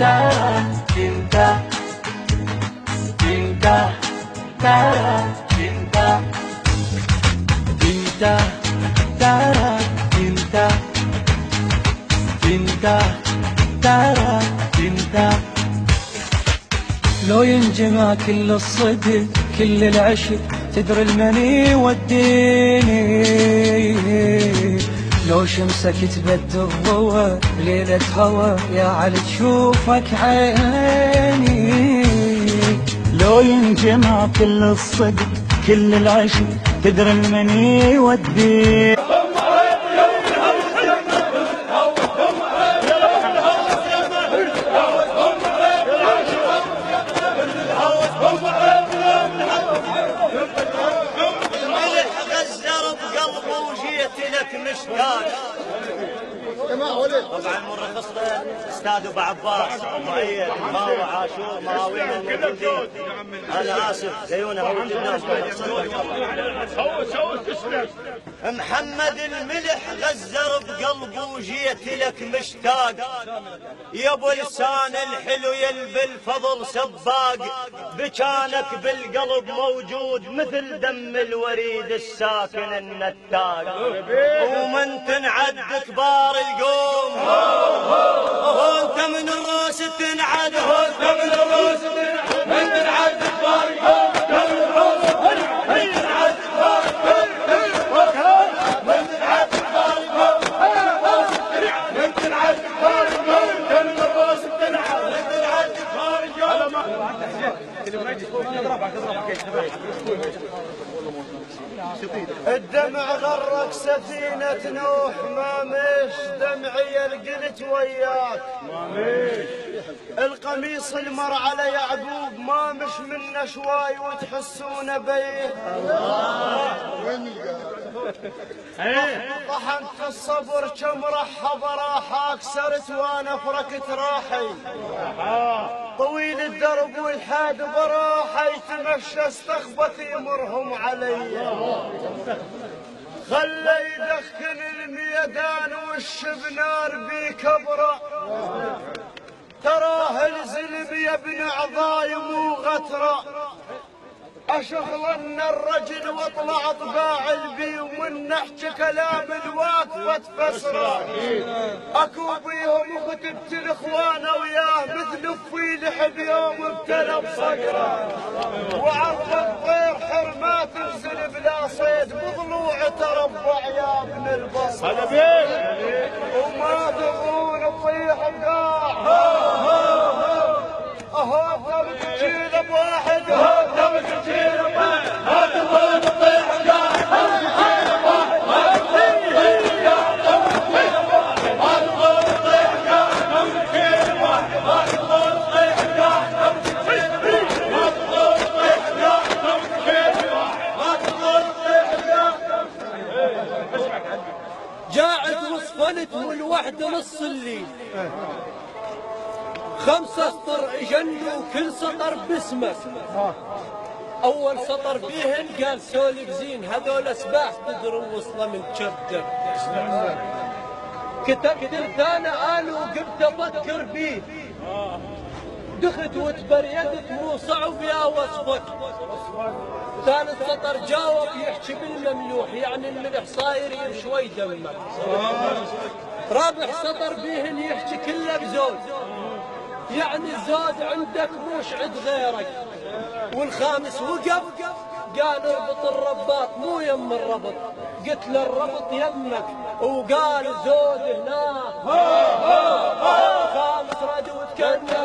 تارا تنتا تنتا تارا تنتا تنتا تارا تنتا تنتا تارا تنتا. لو ينجمع كل الصدق كل العشق تدري المني والديني، لو شمسك تبدي الضوء ليلة هوى يا علي تشوفك عيني. لو ينجمع كل الصدق كل العشق تدري المني والدين. طبعا مرخص استاذ ابو عباس معين ماوى عاشور مراويل الموجودين. انا اسف زيونه هود الناس. محمد الملح غزر بقلبه وجيت لك مشتاق، يا ابو لسان الحلو يلبي الفضل سباق، بكانك بالقلب موجود مثل دم الوريد الساكن النتاق، ومن تنعد كبار القوم انت من الراس تنعد، انت من الراس تنعد، من تنعد كبار القوم انت من الراس تنعد كبار القوم، من تنعد كبار القوم من تنعد كبار القوم انت من الراس تنعد، من تنعد كبار القوم. الدمع غرق سفينة نوح ما مش دمعي القلت وياك، ما مش القميص المر على يعقوب ما مش منه شوي وتحسون بيه. طحنت الصبر كم رحب راحاك سرت وانا فركت راحي، طويل الدرب والحاد براحي تمشى استخبث يمرهم علي، خلى يدخن الميدان والشبنار بكبره، تراه الزلم يا ابن عظايم وغتره، اشغلن الرجل واطلع طباع البي ومن نحكي كلام الواقفة تفسره، اكو بيهم وكتبت الاخوان وياه مثل فيل حب يوم ابتلى بصقره، وعرض الطير حرمات تنزل بلا صيد بضلوع تربع يا ابن البصر، وما تبغون تطيح بقاع اهو تبكي بواحد، اهو تبكي بواحد، ما تبغون تطيح بقاع ما تبغون تطيح بقاع، تبكي بواحد ما تبغون تطيح بقاع، تبكي ما تبغون تطيح بقاع، تبكي بواحد ما تبغون تطيح بقاع. جاعد وصفنت والوحدة نص الليل، 5 سطر جنوا وكل سطر باسمك، أول سطر فيهن قال سولف زين هذول أسباح تدروا وصله من شردك، كتبت الثاني آل وقبت أفكر بيه، دخت وتبريدت مو صعب يا وصفك، ثالث سطر جاوب يحكي بالمملوح يعني الملح صاير شوي دمك، رابع سطر بيهن يحكي كله بزود يعني الزود عندك موش عند غيرك، والخامس وقف قال اربط الرباط مو يم الربط، قلت له الربط يمك وقال زود هناك، خامس رد وتكلم